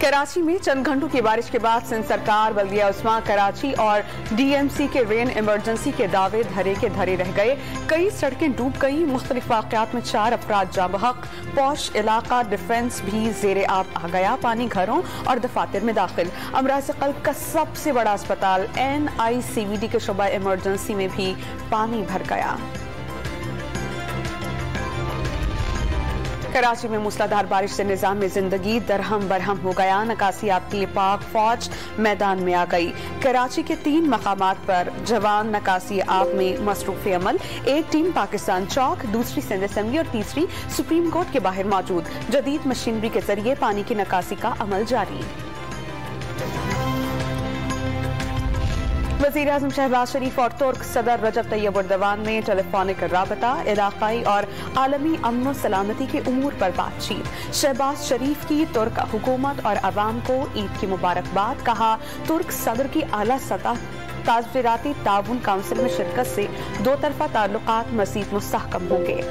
कराची में चंद घंटों की बारिश के बाद सिंध सरकार, बल्दिया उस्मा कराची और डीएमसी के रेन इमरजेंसी के दावे धरे के धरे रह गए। कई सड़कें डूब गई। मुख्तलिफ वाक़यात में 4 अफराद जाँ बहक। पौश इलाका डिफेंस भी ज़ेरे आब आ गया। पानी घरों और दफातर में दाखिल। अमराज़ क़ल्ब का सबसे बड़ा अस्पताल NICVD के शोबा इमरजेंसी में भी पानी भर गया। कराची में मूसलाधार बारिश से निजाम में जिंदगी दरहम बरहम हो गया। नकासी आप के लिए पाक फौज मैदान में आ गई। कराची के 3 मकामात पर जवान नकासी आप में मसरूफ अमल। एक टीम पाकिस्तान चौक, दूसरी सिंध असेंबली और तीसरी सुप्रीम कोर्ट के बाहर मौजूद। जदीद मशीनरी के जरिए पानी की नकासी का अमल जारी। वज़ीर आज़म शहबाज शरीफ और तुर्क सदर रजब तैयब एर्दोगान ने टेलीफोनिक राबता, इलाकाई और आलमी अमन और सलामती के उमूर पर बातचीत। शहबाज शरीफ की तुर्क हुकूमत और अवाम को ईद की मुबारकबाद। कहा, तुर्क सदर की आला सतह ताज़राती ताउन काउंसिल में शिरकत से 2 तरफा ताल्लुकात मज़ीद मुस्तहकम होंगे।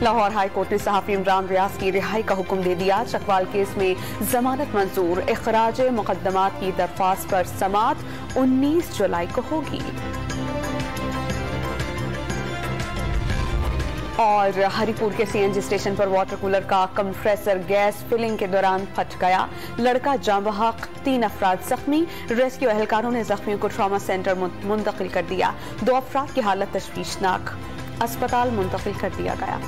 लाहौर हाई कोर्ट ने सहाफ़ी इमरान रियाज की रिहाई का हुक्म दे दिया। चकवाल केस में जमानत मंजूर। इखराज मुकदमात की दरख्वास्त पर समाअत 19 जुलाई को होगी। और हरिपुर के CNG स्टेशन पर वाटर कूलर का कंप्रेसर गैस फिलिंग के दौरान फट गया। लड़का जाँ बहक, 3 अफराद जख्मी। रेस्क्यू एहलकारों ने जख्मियों को ट्रॉमा सेंटर मुंतकिल कर दिया। 2 अफराद की हालत तशवीशनाक, अस्पताल मुंतकिल कर दिया गया।